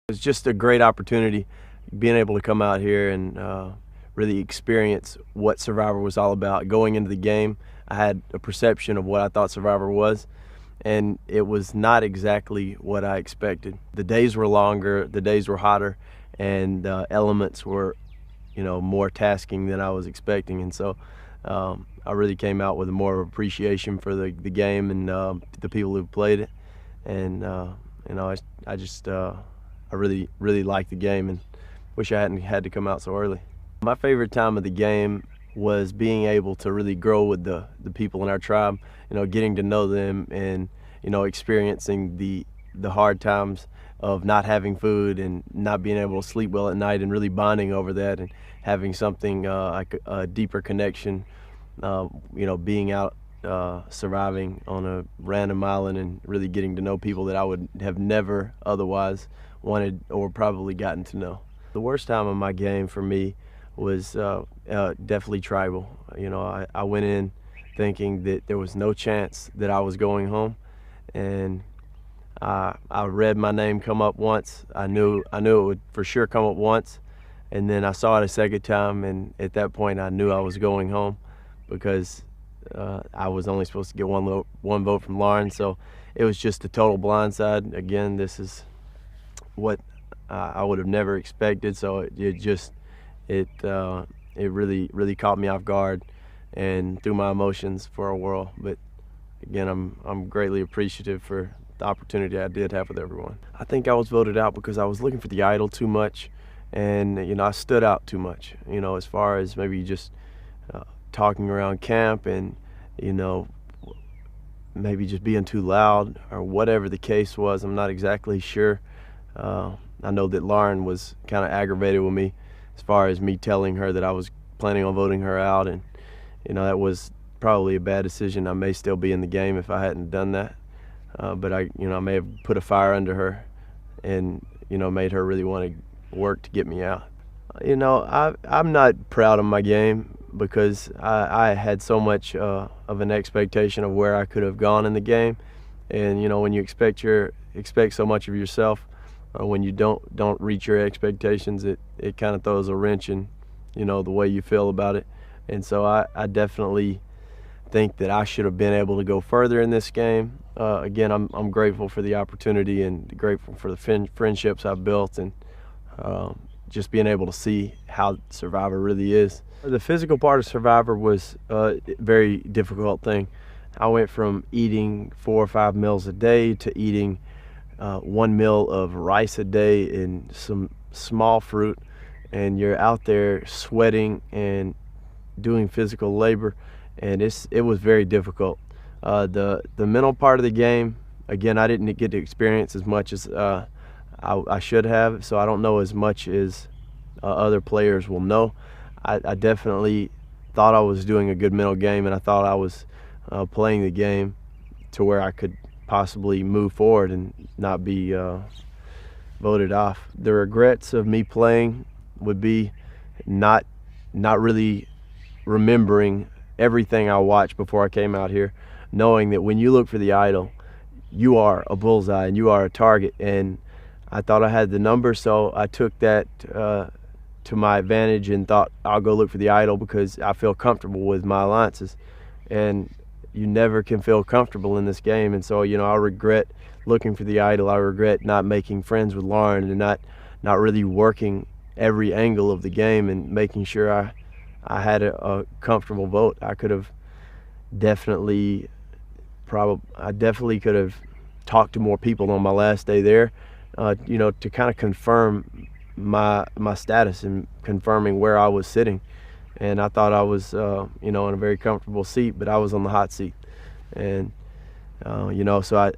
It's just a great opportunity being able to come out here and really experience what Survivor was all about. Going into the game, I had a perception of what I thought Survivor was, and it was not exactly what I expected. The days were longer, the days were hotter, and the elements were, more tasking than I was expecting. And so I really came out with more of appreciation for the game and the people who played it. And I really liked the game and wish I hadn't had to come out so early. My favorite time of the game was being able to really grow with the people in our tribe, getting to know them and, experiencing the hard times of not having food and not being able to sleep well at night, and really bonding over that and having something like a deeper connection, being out surviving on a random island and really getting to know people that I would have never otherwise wanted or probably gotten to know. The worst time of my game for me was definitely tribal. I went in thinking that there was no chance that I was going home, and I read my name come up once. I knew it would for sure come up once, and then I saw it a second time, and at that point I knew I was going home because I was only supposed to get one vote from Lauren, so it was just a total blindside. Again, this is what I would have never expected, so it really caught me off guard and threw my emotions for a whirl. But again, I'm greatly appreciative for the opportunity I did have with everyone. I think I was voted out because I was looking for the idol too much, and I stood out too much. As far as maybe just talking around camp and maybe just being too loud or whatever the case was. I'm not exactly sure. I know that Lauren was kind of aggravated with me as far as me telling her that I was planning on voting her out, and that was probably a bad decision. I may still be in the game if I hadn't done that, but I may have put a fire under her and made her really want to work to get me out. I'm not proud of my game because I had so much of an expectation of where I could have gone in the game, and when you expect so much of yourself, when you don't reach your expectations, it kind of throws a wrench in the way you feel about it. And so I definitely think that I should have been able to go further in this game. Again, I'm grateful for the opportunity and grateful for the friendships I've built, and just being able to see how Survivor really is. The physical part of Survivor was a very difficult thing. I went from eating 4 or 5 meals a day to eating 1 meal of rice a day and some small fruit, and you're out there sweating and doing physical labor, and it was very difficult. The mental part of the game, again, I didn't get to experience as much as I should have, so I don't know as much as other players will know. I definitely thought I was doing a good mental game, and I thought I was playing the game to where I could possibly move forward and not be voted off. The regrets of me playing would be not really remembering everything I watched before I came out here, knowing that when you look for the idol, you are a bullseye and you are a target. And I thought I had the number, so I took that to my advantage and thought I'll go look for the idol because I feel comfortable with my alliances. And you never can feel comfortable in this game, and so I regret looking for the idol. I regret not making friends with Lauren and not really working every angle of the game and making sure I had a comfortable vote. I could have definitely could have talked to more people on my last day there, to kind of confirm my status and confirming where I was sitting. And I thought I was, in a very comfortable seat, but I was on the hot seat. And, so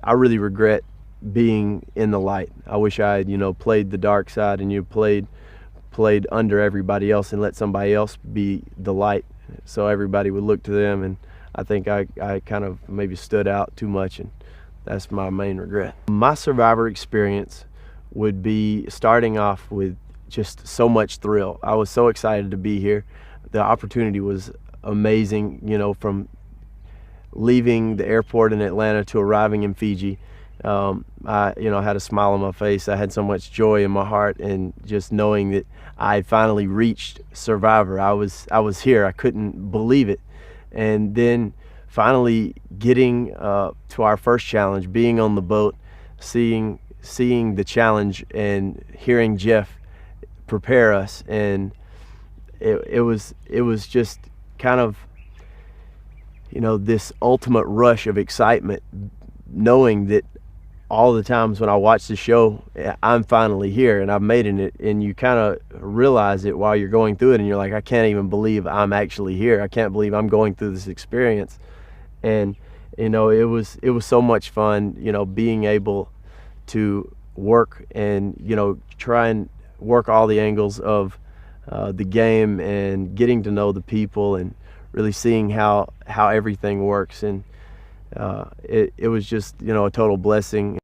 I really regret being in the light. I wish I had, played the dark side and played under everybody else and let somebody else be the light, so everybody would look to them. And I think I kind of maybe stood out too much, and that's my main regret. My Survivor experience would be starting off with just so much thrill. I was so excited to be here. The opportunity was amazing, from leaving the airport in Atlanta to arriving in Fiji. I had a smile on my face. I had so much joy in my heart, and just knowing that I finally reached Survivor. I was here. I couldn't believe it. And then finally getting to our first challenge, being on the boat, seeing the challenge, and hearing Jeff prepare us, and it was just kind of this ultimate rush of excitement, knowing that all the times when I watch the show, I'm finally here and I've made it. And you kind of realize it while you're going through it, and you're like, I can't even believe I'm actually here. I can't believe I'm going through this experience. And it was so much fun, being able to work and try and work all the angles of the game, and getting to know the people, and really seeing how everything works. And it was just a total blessing.